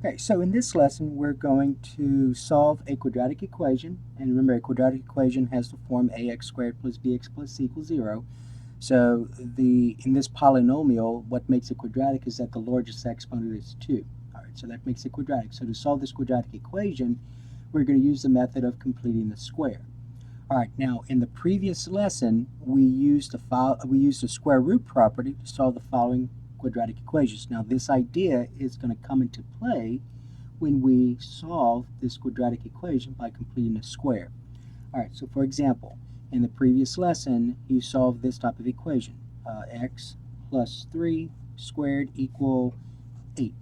Okay, so in this lesson we're going to solve a quadratic equation, and remember a quadratic equation has the form ax squared plus bx plus c equals 0. So in this polynomial, what makes it quadratic is that the largest exponent is 2. Alright, so that makes it quadratic. So to solve this quadratic equation, we're going to use the method of completing the square. Alright, now in the previous lesson we used the square root property to solve the following quadratic equations. Now this idea is going to come into play when we solve this quadratic equation by completing a square. Alright, so for example, in the previous lesson you solved this type of equation. X plus 3 squared equal 8.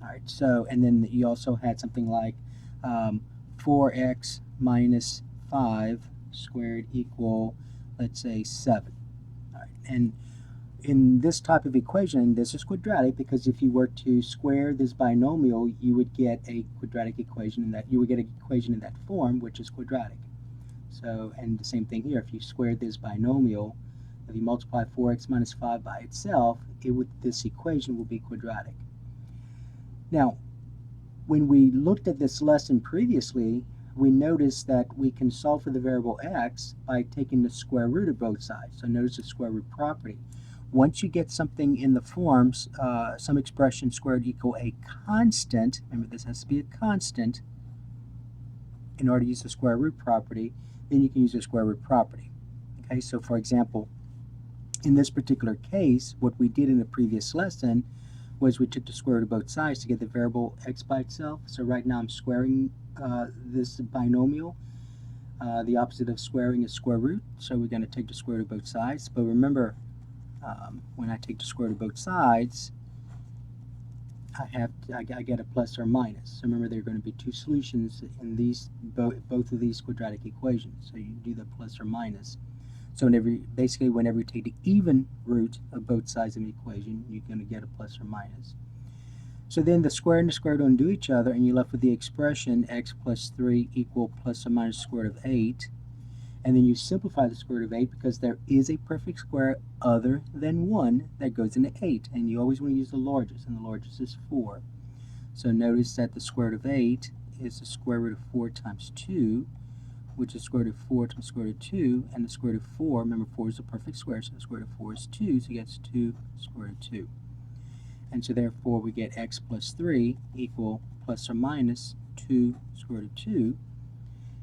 Alright, so and then you also had something like 4x minus 5 squared equal, let's say, 7. Alright, and in this type of equation, this is quadratic because if you were to square this binomial, you would get a quadratic equation in that you would get an equation in that form, which is quadratic. So, and the same thing here. If you square this binomial, if you multiply 4x minus 5 by itself, this equation will be quadratic. Now, when we looked at this lesson previously, we noticed that we can solve for the variable x by taking the square root of both sides. So notice the square root property. Once you get something in the forms, some expression squared equal a constant, remember this has to be a constant in order to use the square root property, then you can use the square root property. Okay, so for example, in this particular case, what we did in the previous lesson was we took the square root of both sides to get the variable x by itself. So right now I'm squaring this binomial. The opposite of squaring is square root, so we're going to take the square root of both sides. But remember, when I take the square root of both sides, I get a plus or minus. So remember, there are going to be two solutions in both of these quadratic equations. So you do the plus or minus. So basically whenever you take the even root of both sides of an equation, you're going to get a plus or minus. So then the square and the square root undo each other, and you're left with the expression x plus 3 equal plus or minus square root of 8. And then you simplify the square root of 8 because there is a perfect square other than 1 that goes into 8. And you always want to use the largest, and the largest is 4. So notice that the square root of 8 is the square root of 4 times 2, which is square root of 4 times square root of 2. And the square root of 4, remember 4 is a perfect square, so the square root of 4 is 2, so you get 2 square root of 2. And so therefore we get x plus 3 equal plus or minus 2 square root of 2.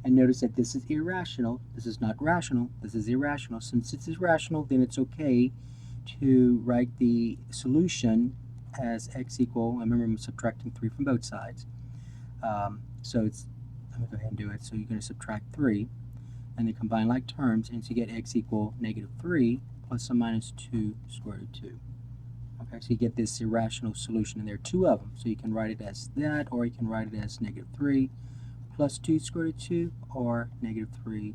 And notice that this is irrational. This is not rational. This is irrational. Since it's irrational, then it's okay to write the solution as x equal, remember I'm subtracting 3 from both sides. So let me go ahead and do it. So you're going to subtract 3, and then combine like terms, and so you get x equal negative 3 plus or minus 2 square root of 2. Okay, so you get this irrational solution, and there are two of them. So you can write it as that, or you can write it as negative 3 plus 2 square root of 2, or negative 3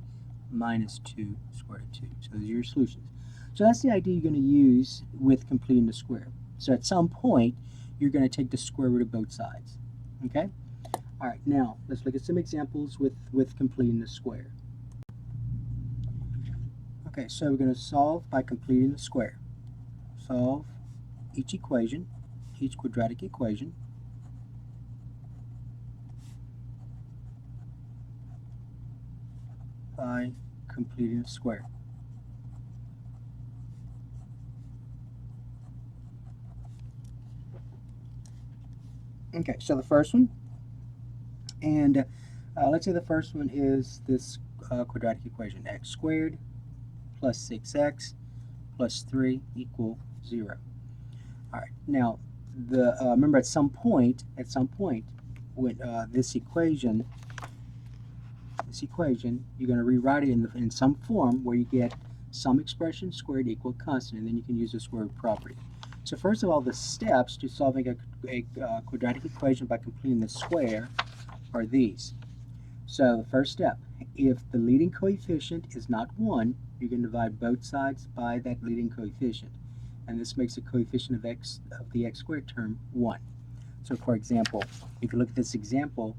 minus 2 square root of 2. So those are your solutions. So that's the idea you're going to use with completing the square. So at some point, you're going to take the square root of both sides. Okay? All right, now let's look at some examples with completing the square. Okay, so we're going to solve by completing the square. Solve each equation, each quadratic equation, by completing a square. Okay, so the first one, and let's say the first one is this quadratic equation, x squared plus 6x plus 3 equal 0. All right, now remember at some point, when this equation, you're going to rewrite it in some form where you get some expression squared equal constant, and then you can use the square root property. So first of all, the steps to solving a quadratic equation by completing the square are these. So the first step, if the leading coefficient is not 1, you can divide both sides by that leading coefficient. And this makes the coefficient of the x squared term 1. So for example, if you look at this example,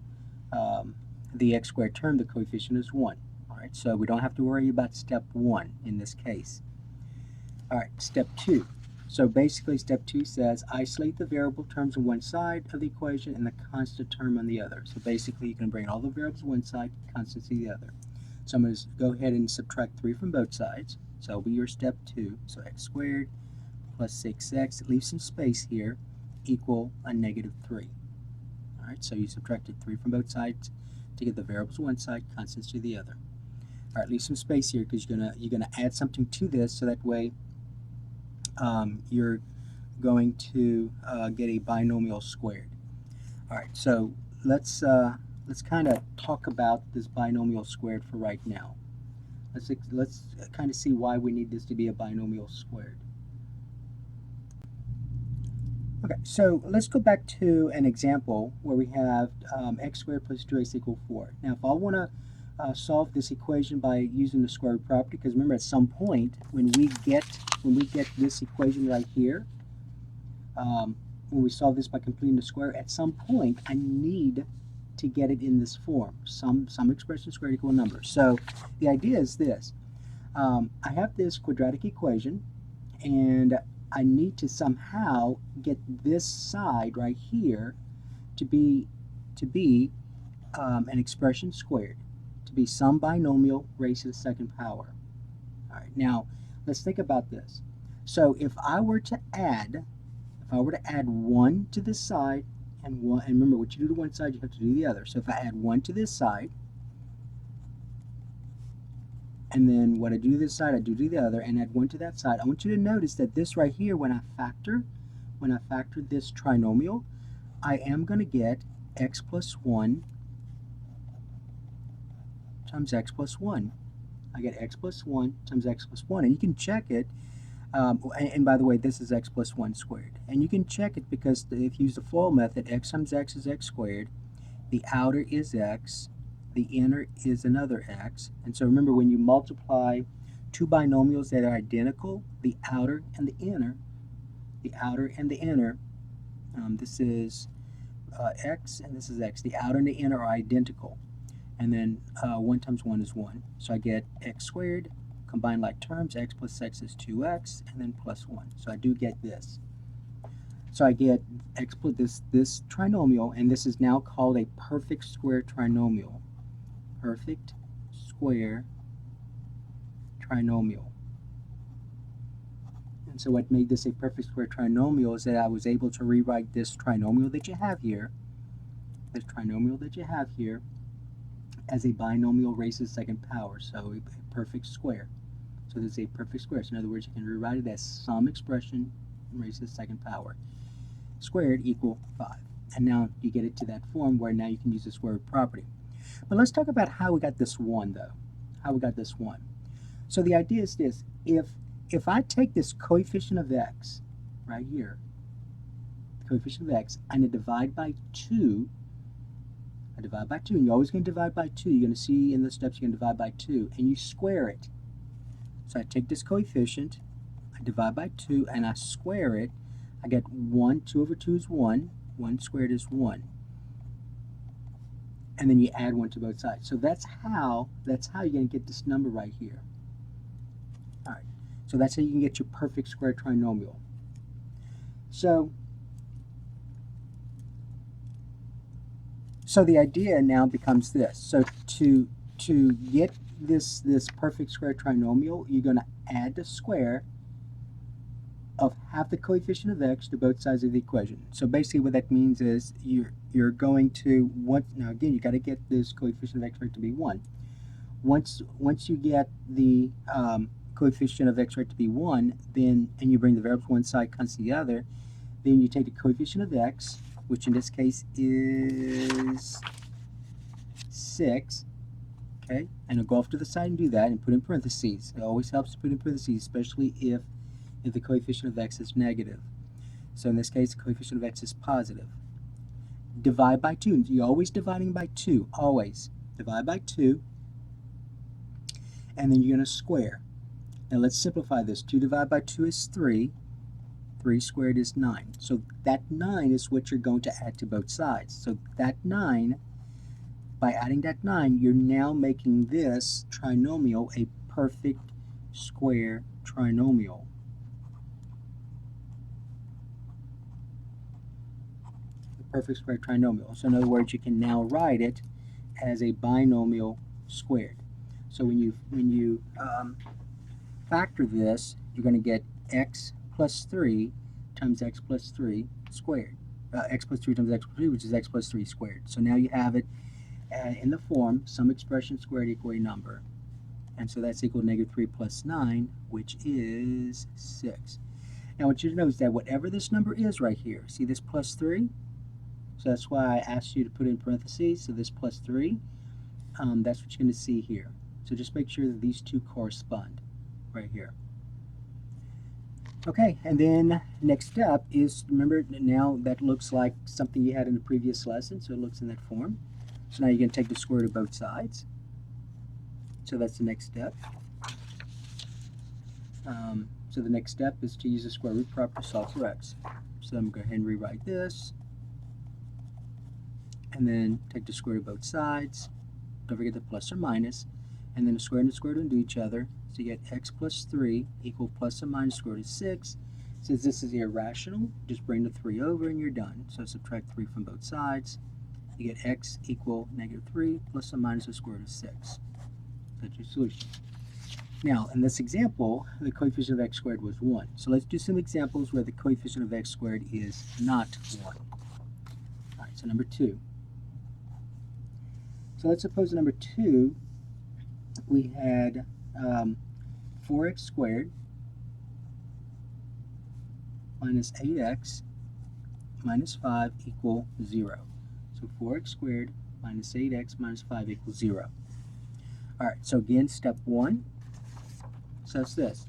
the x squared term, the coefficient is 1. All right, so we don't have to worry about step 1 in this case. All right, step 2. So basically step 2 says isolate the variable terms on one side of the equation and the constant term on the other. So basically you can bring all the variables on one side, constants on the other. So I'm going to go ahead and subtract 3 from both sides. So that'll be your step 2. So x squared plus 6x, leave some space here, equal a negative 3. Alright, so you subtracted 3 from both sides to get the variables on one side, constants to the other. Alright, leave some space here because you're gonna add something to this, so that way you're going to get a binomial squared. Alright, so let's kind of talk about this binomial squared for right now. Let's kind of see why we need this to be a binomial squared. Okay, so let's go back to an example where we have x squared plus 2x equal 4. Now, if I want to solve this equation by using the square root property, because remember, at some point when we get this equation right here, when we solve this by completing the square, at some point I need to get it in this form, some expression squared equal number. So the idea is this: I have this quadratic equation, and I need to somehow get this side right here to be an expression squared, to be some binomial raised to the second power. All right, now let's think about this. So if I were to add 1 to this side and 1, and remember, what you do to one side, you have to do the other. So if I add 1 to this side, and then what I do to this side, I do to the other, and add 1 to that side. I want you to notice that this right here, when I factor this trinomial, I am going to get x plus 1 times x plus 1. I get x plus 1 times x plus 1, and you can check it. And by the way, this is x plus 1 squared. And you can check it because if you use the FOIL method, x times x is x squared. The outer is x. The inner is another x. And so remember, when you multiply two binomials that are identical, the outer and the inner, this is x and this is x. The outer and the inner are identical. And then 1 times 1 is 1. So I get x squared, combine like terms, x plus x is 2x, and then plus 1. So I do get this. So I get x plus this trinomial, and this is now called a perfect square trinomial. Perfect square trinomial. And so what made this a perfect square trinomial is that I was able to rewrite this trinomial that you have here, as a binomial raised to the second power, so a perfect square. So this is a perfect square. So in other words, you can rewrite it as some expression raised to the second power, squared equal 5. And now you get it to that form where now you can use the square root property. But let's talk about how we got this 1, though. How we got this 1. So the idea is this: if I take this coefficient of x right here, coefficient of x, and I divide by 2, and you're always going to divide by 2. You're going to see in the steps you're going to divide by 2, and you square it. So I take this coefficient, I divide by 2, and I square it. I get 1. 2 over 2 is 1. 1 squared is 1. And then you add 1 to both sides. So that's how you're going to get this number right here. All right. So that's how you can get your perfect square trinomial. So the idea now becomes this. So to get this perfect square trinomial, you're going to add the square of half the coefficient of x to both sides of the equation. So basically what that means is you're going to, now again, you got to get this coefficient of x right to be 1. Once you get the coefficient of x right to be 1, then, and you bring the variables one side, constant the other, then you take the coefficient of x, which in this case is 6, okay, and I'll go off to the side and do that and put in parentheses. It always helps to put in parentheses, especially if the coefficient of x is negative. So in this case, the coefficient of x is positive. Divide by 2. You're always dividing by 2. Always. Divide by 2. And then you're going to square. Now let's simplify this. 2 divided by 2 is 3. 3 squared is 9. So that 9 is what you're going to add to both sides. So that 9, by adding that 9, you're now making this trinomial a perfect square trinomial. perfect square trinomial. So in other words, you can now write it as a binomial squared. So when you factor this, you're going to get x plus 3 times x plus 3 squared. X plus 3 times x plus 3, which is x plus 3 squared. So now you have it in the form some expression squared equal a number. And so that's equal to negative 3 plus 9, which is 6. Now what you should notice that whatever this number is right here, see this plus 3? So that's why I asked you to put in parentheses. So this plus 3, that's what you're going to see here. So just make sure that these two correspond right here. Okay, and then next step is, remember now that looks like something you had in the previous lesson, so it looks in that form. So now you're going to take the square root of both sides. So that's the next step. So the next step is to use the square root property to solve for x. So I'm going to go ahead and rewrite this. And then take the square root of both sides. Don't forget the plus or minus. And then the square and the square root undo each other. So you get x plus 3 equal plus or minus square root of 6. Since this is irrational, just bring the 3 over and you're done. So subtract 3 from both sides. You get x equal negative 3 plus or minus the square root of 6. That's your solution. Now, in this example, the coefficient of x squared was 1. So let's do some examples where the coefficient of x squared is not 1. All right, so number 2. So let's suppose number 2, we had 4x squared minus 8x minus 5 equal 0. So 4x squared minus 8x minus 5 equals 0. All right, so again, step 1 says this.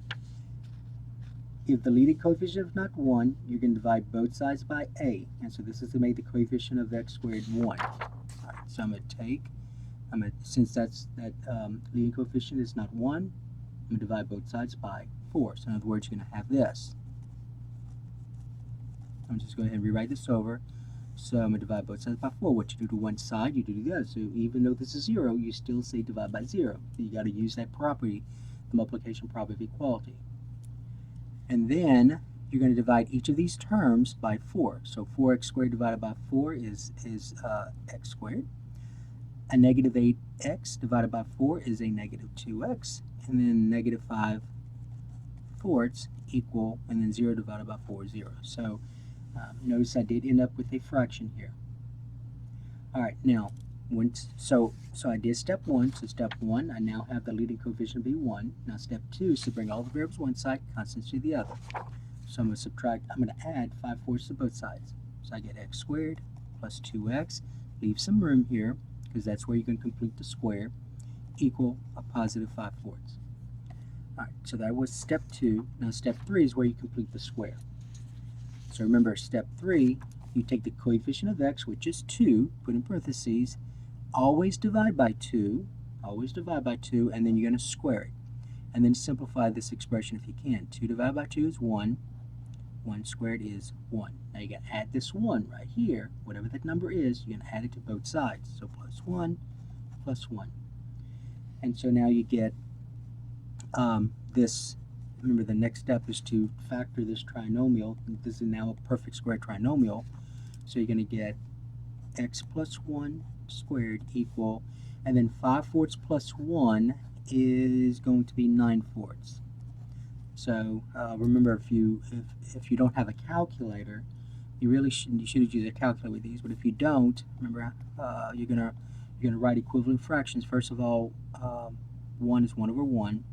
If the leading coefficient is not 1, you can divide both sides by a. And so this is to make the coefficient of x squared 1. All right, so I'm going to take, since that leading coefficient is not 1, I'm going to divide both sides by 4. So in other words, you're going to have this. I'm just going to go ahead and rewrite this over. So I'm going to divide both sides by 4. What you do to one side, you do to the other. So even though this is 0, you still say divide by 0. So you got to use that property, the multiplication property of equality. And then you're going to divide each of these terms by 4. So 4x squared divided by 4 is x squared. A negative 8x divided by 4 is a negative 2x. And then negative 5 fourths equal, and then 0 divided by 4 is 0. So notice I did end up with a fraction here. All right, now, so I did step 1. So step 1, I now have the leading coefficient be 1. Now step 2 is to bring all the variables one side, constants to the other. So I'm going to add 5 fourths to both sides. So I get x squared plus 2x, leave some room here, because that's where you can complete the square, equal a positive 5 fourths. All right, so that was step 2. Now step 3 is where you complete the square. So remember, step 3, you take the coefficient of x, which is 2, put in parentheses, always divide by 2, and then you're going to square it. And then simplify this expression if you can. 2 divided by 2 is 1. 1 squared is 1. Now you're going to add this 1 right here, whatever that number is, you're going to add it to both sides. So plus 1, plus 1. And so now you get this. Remember, the next step is to factor this trinomial. This is now a perfect square trinomial. So you're going to get x plus 1 squared equal, and then 5 fourths plus 1 is going to be 9 fourths. So remember, if you don't have a calculator, you should use a calculator with these. But if you don't, remember, you're gonna write equivalent fractions. First of all, 1 is 1 over 1.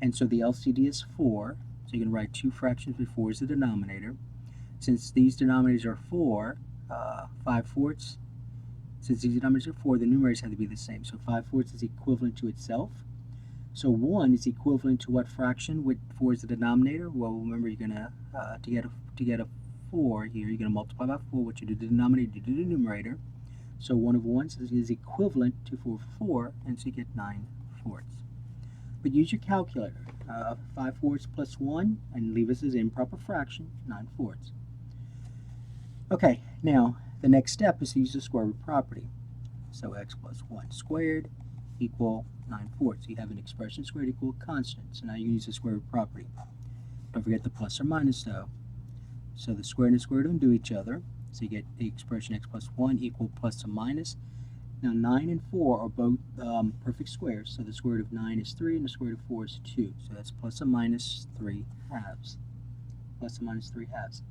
And so the LCD is 4, so you can write 2 fractions with 4 as the denominator. Since these denominators are 4, 5 fourths, since these denominators are 4, the numerators have to be the same. So 5 fourths is equivalent to itself. So 1 is equivalent to what fraction with 4 as the denominator? Well, remember, you're going to get a 4 here, you're going to multiply by 4. What you do to the denominator, you do the numerator. So 1 over 1 is equivalent to 4 over 4, and so you get 9 fourths. But use your calculator. 5 fourths plus 1, and leave this as improper fraction, 9 fourths. Okay, now the next step is to use the square root property. So x plus 1 squared equal 9 fourths. You have an expression squared equal a constant. So now you use the square root property. Don't forget the plus or minus though. So the square and the square root undo each other. So you get the expression x plus 1 equal plus or minus. Now 9 and 4 are both perfect squares, so the square root of 9 is 3 and the square root of 4 is 2. So that's plus or minus 3 halves. Plus or minus 3 halves.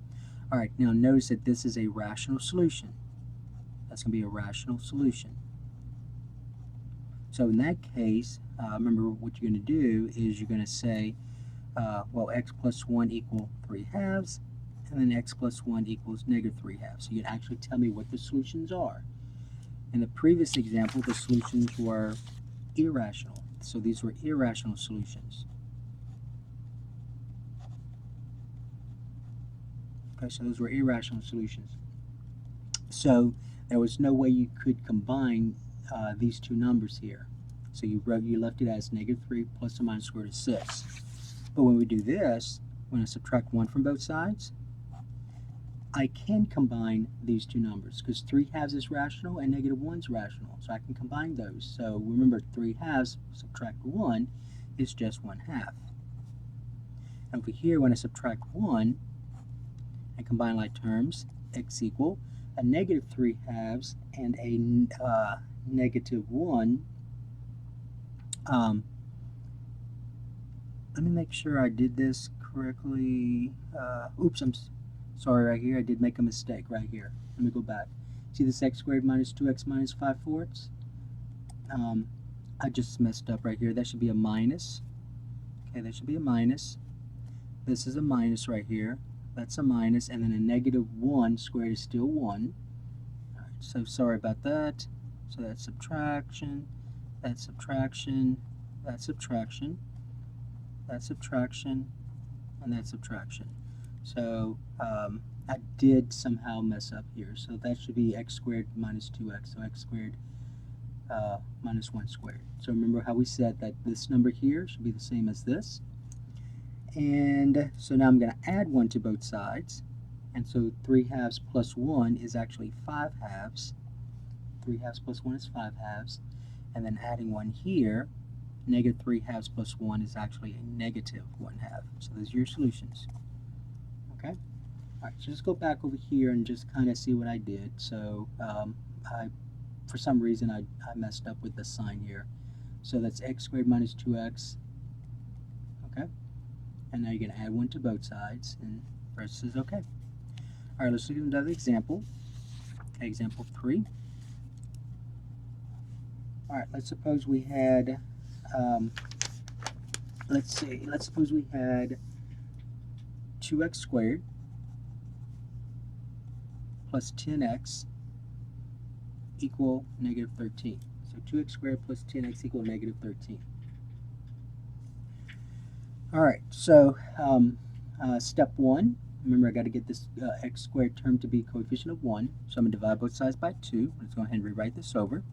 Alright, now notice that this is a rational solution. That's going to be a rational solution. So in that case, remember what you're going to do is you're going to say, well, x plus 1 equal 3 halves, and then x plus 1 equals negative 3 halves. So you can actually tell me what the solutions are. In the previous example, the solutions were irrational. So these were irrational solutions. Okay, so those were irrational solutions. So there was no way you could combine these two numbers here. So you left it as negative 3 plus or minus square root of 6. But when we do this, when I subtract 1 from both sides, I can combine these two numbers because 3 halves is rational and negative 1 is rational. So I can combine those. So remember, 3 halves subtract 1 is just 1 half. And over here, when I subtract 1 and combine like terms, x equal a negative 3 halves and a negative 1. Let me make sure I did this correctly. Oops, I'm sorry right here. I did make a mistake right here. Let me go back. See this x squared minus 2x minus 5/4? I just messed up right here. That should be a minus. Okay, that should be a minus. This is a minus right here. That's a minus, and then a negative 1 squared is still 1. All right, so sorry about that. So that's subtraction, that's subtraction, that's subtraction, that's subtraction, and that's subtraction. So I did somehow mess up here. So that should be x squared minus 2x. So x squared minus 1 squared. So remember how we said that this number here should be the same as this. And so now I'm going to add 1 to both sides. And so 3 halves plus 1 is actually 5 halves. 3 halves plus 1 is 5 halves. And then adding 1 here, negative 3 halves plus 1 is actually a negative 1 half. So those are your solutions. Okay? Alright, so just go back over here and just kind of see what I did. So for some reason I messed up with the sign here. So that's x squared minus 2x. Okay? And now you're going to add 1 to both sides, and the rest is okay. All right, let's look at another example. Okay, example 3. All right, let's suppose we had, let's suppose we had 2x squared plus 10x equal negative 13. So 2x squared plus 10x equal negative 13. All right, so step 1, remember I got to get this x squared term to be a coefficient of 1, so I'm going to divide both sides by 2. Let's go ahead and rewrite this over.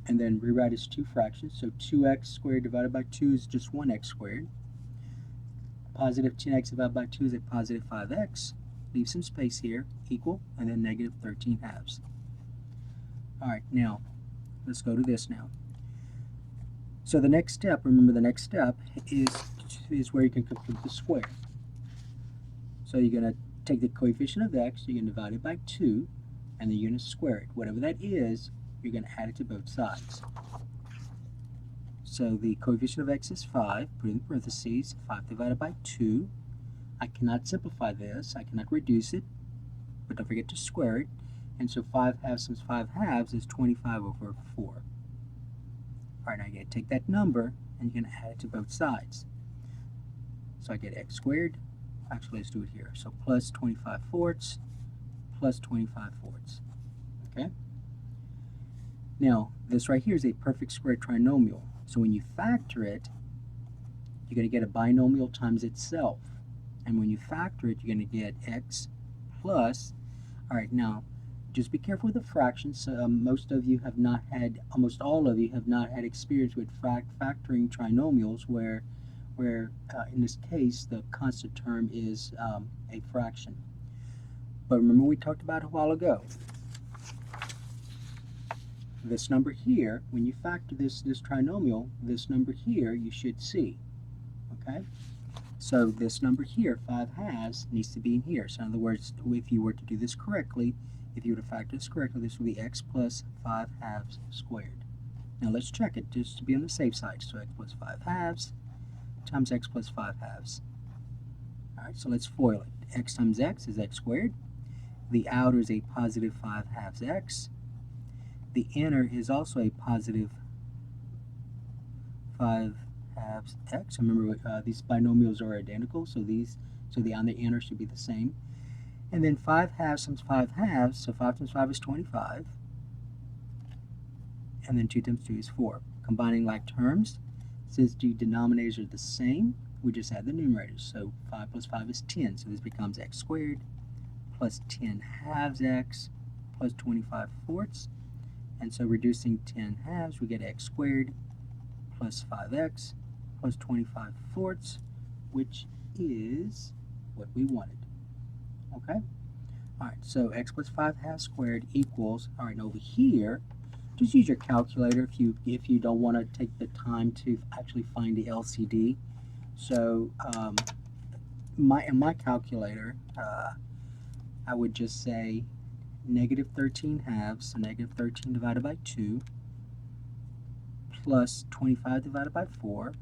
And then rewrite as 2 fractions, so 2x squared divided by 2 is just 1x squared. Positive 10x divided by 2 is a positive 5x. Leave some space here, equal, and then negative 13 halves. All right, now let's go to this now. So the next step, remember the next step is where you can complete the square. So you're going to take the coefficient of x, you're going to divide it by 2, and then you're going to square it. Whatever that is, you're going to add it to both sides. So the coefficient of x is 5, put in parentheses, 5 divided by 2. I cannot simplify this, I cannot reduce it, but don't forget to square it. And so 5 halves times 5 halves is 25 over 4. Alright, now you're going to take that number and you're going to add it to both sides. So I get x squared, actually let's do it here. So plus 25/4 plus 25/4. Okay? Now, this right here is a perfect square trinomial. So when you factor it, you're going to get a binomial times itself. And when you factor it, you're going to get x plus, alright, now, just be careful with the fractions. Most of you have not had, almost all of you have not had experience with factoring trinomials where in this case the constant term is a fraction. But remember we talked about it a while ago. This number here, when you factor this trinomial, this number here you should see. Okay? So this number here, 5 halves, needs to be in here. So in other words, if you were to do this correctly, if you were to factor this correctly, this would be x plus 5 halves squared. Now let's check it just to be on the safe side. So x plus 5 halves times x plus 5 halves. Alright, so let's FOIL it. X times x is x squared. The outer is a positive 5 halves x. The inner is also a positive 5 halves x. Remember, these binomials are identical, so the on the inner should be the same. And then 5 halves times 5 halves, so 5 times 5 is 25. And then 2 times 2 is 4. Combining like terms, since the denominators are the same, we just add the numerators. So 5 plus 5 is 10, so this becomes x squared plus 10 halves x plus 25 fourths. And so reducing 10 halves, we get x squared plus 5x plus 25 fourths, which is what we wanted. Okay? Alright, so x plus 5 halves squared equals, alright, and over here, just use your calculator if you don't want to take the time to actually find the LCD. So in my calculator, I would just say negative 13 halves, so negative 13 divided by 2, plus 25 divided by 4,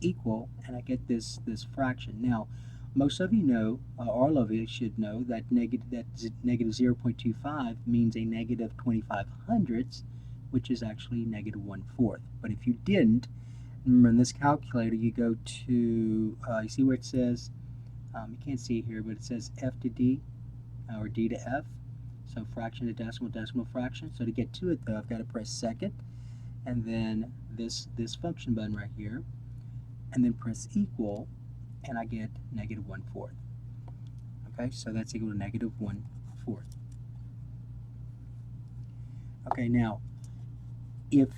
equal, and I get this fraction. Now, most of you know, all of you should know, that negative 0.25 means a negative 25 hundredths, which is actually negative 1/4. But if you didn't, remember in this calculator, you go to, you see where it says, you can't see it here, but it says F to D, or D to F. So fraction to decimal, decimal fraction. So to get to it though, I've got to press second, and then this function button right here, and then press equal, and I get negative 1/4. Okay, so that's equal to negative 1/4. Okay, now, if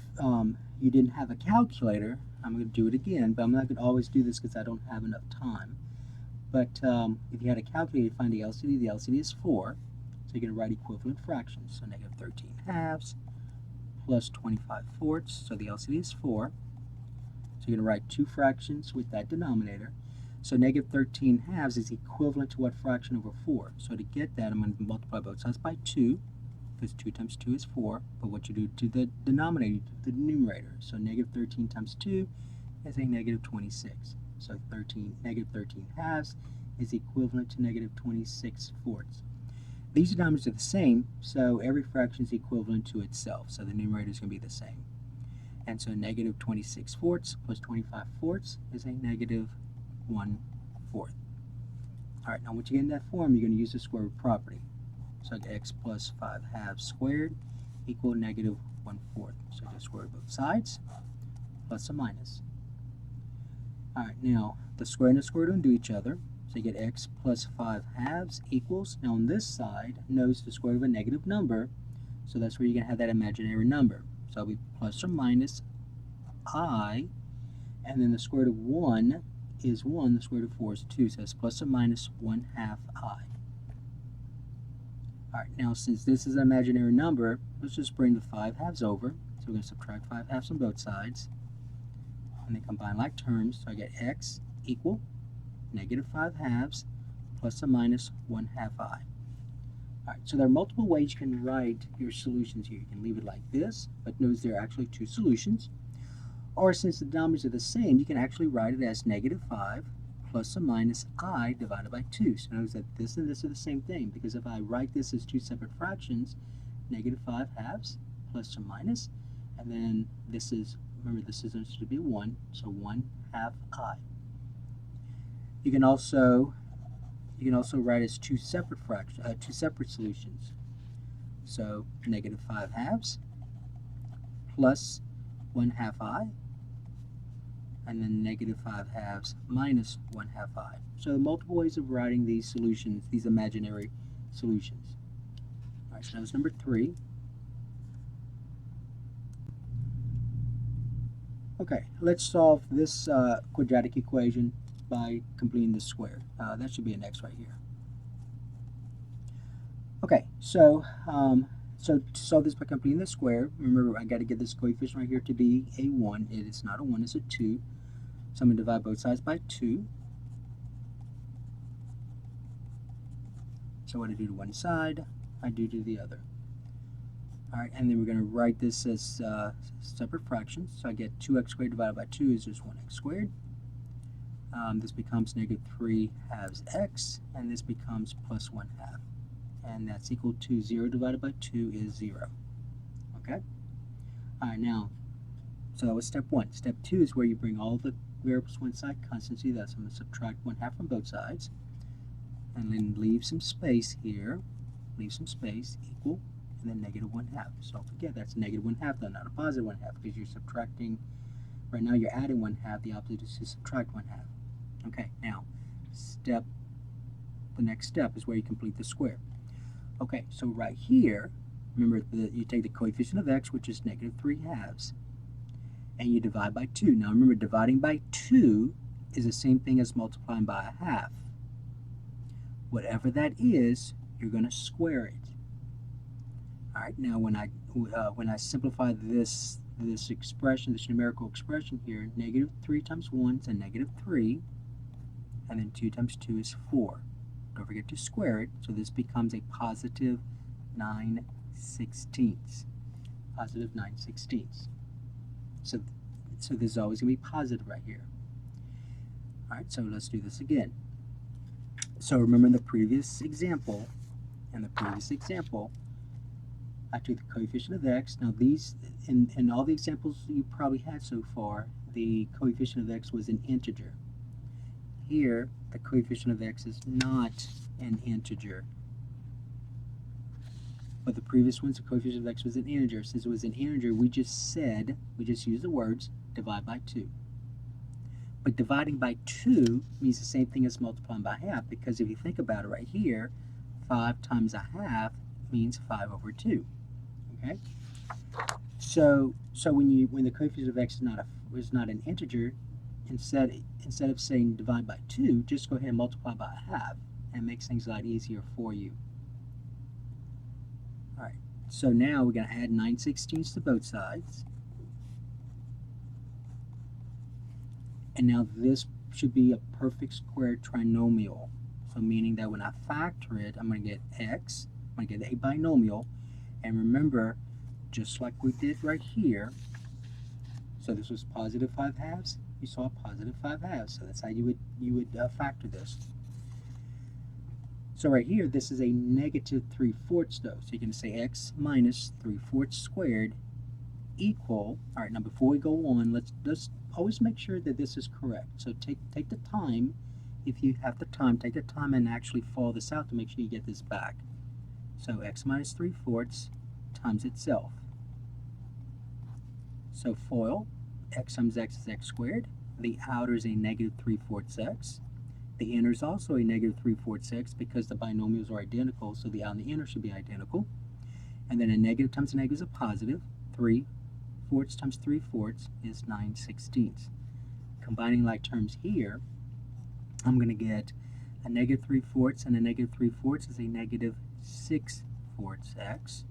you didn't have a calculator, I'm going to do it again, but I'm not going to always do this because I don't have enough time. But if you had a calculator, you find the LCD is 4, so you're going to write equivalent fractions. So negative 13 halves plus 25 fourths, so the LCD is 4. So you're going to write two fractions with that denominator. So negative 13 halves is equivalent to what fraction over 4? So to get that, I'm going to multiply both sides by 2, because 2 times 2 is 4. But what you do to the denominator, you do the numerator. So negative 13 times 2 is a negative 26. So negative 13 halves is equivalent to negative 26 fourths. These denominators are the same, so every fraction is equivalent to itself. So the numerator is going to be the same. And so negative 26 fourths plus 25 fourths is a negative 1/4. Alright, now once you get in that form, you're going to use the square root property. So x plus 5 halves squared equal negative 1/4. So just square root both sides, plus or minus. Alright, now the square and the square root undo each other. So you get x plus 5 halves equals, now on this side, notice the square root of a negative number, so that's where you're going to have that imaginary number. So it'll be plus or minus I, and then the square root of 1 is 1, the square root of 4 is 2, so it's plus or minus 1/2 I. Alright, now since this is an imaginary number, let's just bring the 5 halves over. So we're going to subtract 5 halves on both sides, and then combine like terms, so I get x equal negative 5 halves plus or minus 1/2 I. Alright, so there are multiple ways you can write your solutions here. You can leave it like this, but notice there are actually two solutions. Or since the denominators are the same, you can actually write it as negative 5 plus or minus I divided by 2. So notice that this and this are the same thing, because if I write this as two separate fractions, negative 5 halves plus or minus, and then this is, remember this is understood to be 1, so 1/2 I. You can also write as two separate solutions. So negative 5 halves plus 1/2 I, and then negative 5 halves minus 1/2 I. So multiple ways of writing these solutions, these imaginary solutions. All right, so that was number 3. Okay, let's solve this quadratic equation by completing the square. That should be an x right here. Okay, so to solve this by completing the square, remember I got to get this coefficient right here to be a 1. It is not a 1, it's a 2. So I'm going to divide both sides by 2. So what I do to one side, I do to the other. Alright, and then we're going to write this as separate fractions. So I get 2x squared divided by 2 is just 1x squared. This becomes negative 3 halves x, and this becomes plus 1 half. And that's equal to 0 divided by 2 is 0. Okay? Alright, now, so that was step 1. Step 2 is where you bring all the variables to one side, constants to the other. So I'm going to subtract 1 half from both sides, and then leave some space here. Leave some space, equal, and then negative 1 half. So don't forget, that's negative 1 half, though, not a positive 1 half, because you're subtracting, right now you're adding 1 half, the opposite is to subtract 1 half. Okay, now, the next step is where you complete the square. Okay, so right here, remember that you take the coefficient of x, which is negative 3 halves, and you divide by 2. Now remember, dividing by 2 is the same thing as multiplying by a half. Whatever that is, you're going to square it. Alright, now when I simplify this expression, this numerical expression here, negative 3 times 1 is a negative 3, and then 2 times 2 is 4. Don't forget to square it, so this becomes a positive 9/16. Positive 9/16. So this is always going to be positive right here. Alright, so let's do this again. So remember in the previous example, I took the coefficient of x. Now these, in all the examples you probably had so far, the coefficient of x was an integer. Here, the coefficient of x is not an integer. But the previous ones, the coefficient of x was an integer. Since it was an integer, we just used the words divide by 2. But dividing by 2 means the same thing as multiplying by half, because if you think about it right here, 5 times a half means 5 over 2. Okay? So when the coefficient of x is not an integer, instead of saying divide by 2, just go ahead and multiply by a half, and it makes things a lot easier for you. Alright, so now we're going to add 9/16 to both sides. And now this should be a perfect square trinomial. So meaning that when I factor it, I'm going to get x, I'm going to get a binomial, and remember, just like we did right here, so this was positive 5 halves, you saw positive 5 halves, so that's how you would factor this. So right here, this is a negative 3/4 though, so you're going to say x minus 3/4 squared equal, alright, now before we go on, let's always make sure that this is correct. So take the time, if you have the time, take the time and actually follow this out to make sure you get this back. So x minus 3/4 times itself. So FOIL, x times x is x squared. The outer is a negative 3/4 x. The inner is also a negative 3/4 x because the binomials are identical, so the outer and the inner should be identical. And then a negative times a negative is a positive. 3/4 times 3/4 is 9/16. Combining like terms here, I'm going to get a negative 3/4 and a negative 3/4 is a negative 6/4 x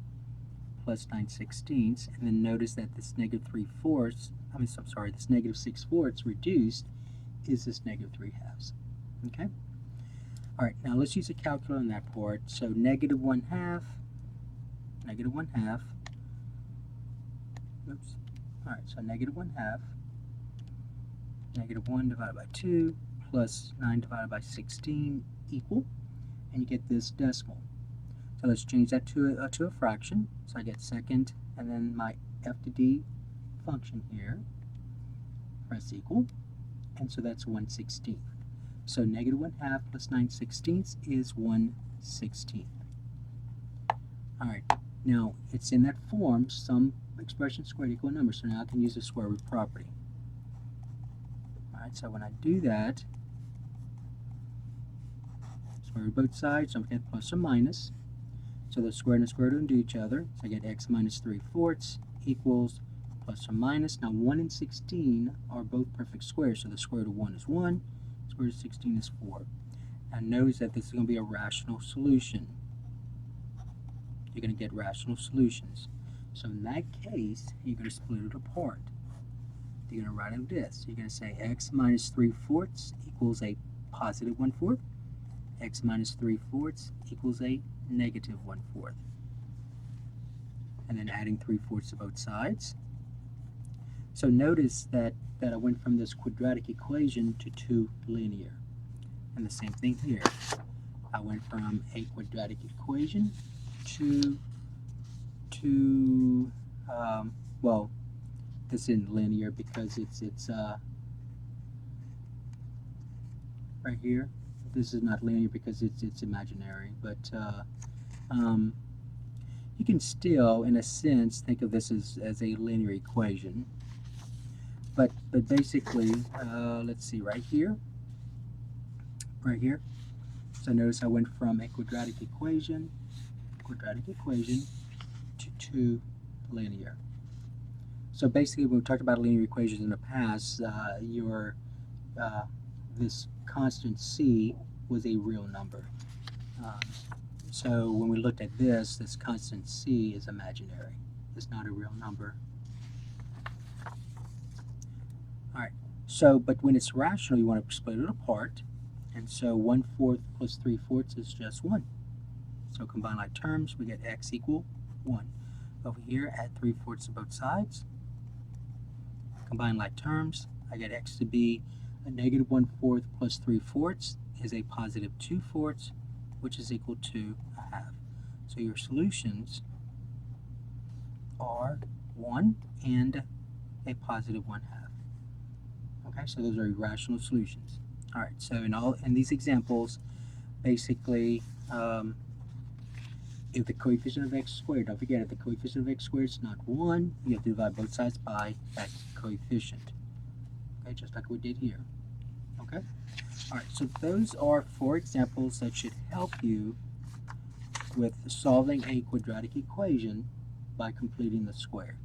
plus 9/16, and then notice that this negative 3/4, this negative 6/4 reduced is this negative 3 halves. Okay? Alright, now let's use a calculator on that part. So negative 1 half, oops, alright, so negative 1 half, negative 1 divided by 2 plus 9 divided by 16 equal, and you get this decimal. So let's change that to a fraction. So I get second, and then my f to d function here, press equal, and so that's 1/16. So negative 1 half plus 9/16 is 1/16. Alright, now it's in that form, some expression squared equal number, so now I can use the square root property. Alright, so when I do that, square root both sides, don't forget plus or minus. So the square and the square root undo each other. So I get x minus 3/4 equals plus or minus. Now 1 and 16 are both perfect squares, so the square root of 1 is 1, square root of 16 is 4. Now notice that this is going to be a rational solution. You're going to get rational solutions. So in that case, you're going to split it apart. You're going to write it like this. You're going to say x minus 3/4 equals a positive 1/4, x minus 3/4 equals a negative 1/4. And then adding 3/4 to both sides. So notice that I went from this quadratic equation to 2 linear. And the same thing here. I went from a quadratic equation to well, this isn't linear because it's right here. This is not linear because it's imaginary, but you can still, in a sense, think of this as a linear equation. But basically, let's see, right here. So notice I went from a quadratic equation to 2 linear. So basically, when we talked about linear equations in the past, this constant c was a real number. So when we looked at this constant c is imaginary. It's not a real number. Alright, so but when it's rational, you want to split it apart. And so 1/4 plus 3/4 is just 1. So combine like terms, we get x equal 1. Over here, add 3/4 to both sides. Combine like terms, I get x to be a negative 1/4 plus 3/4 is a positive 2/4, which is equal to a half. So your solutions are 1 and a positive 1/2. Okay, so those are irrational solutions. All right, so in these examples, basically, if the coefficient of x squared, don't forget, if the coefficient of x squared is not 1, you have to divide both sides by that coefficient. Okay, just like we did here. Okay? All right, so those are 4 examples that should help you with solving a quadratic equation by completing the square.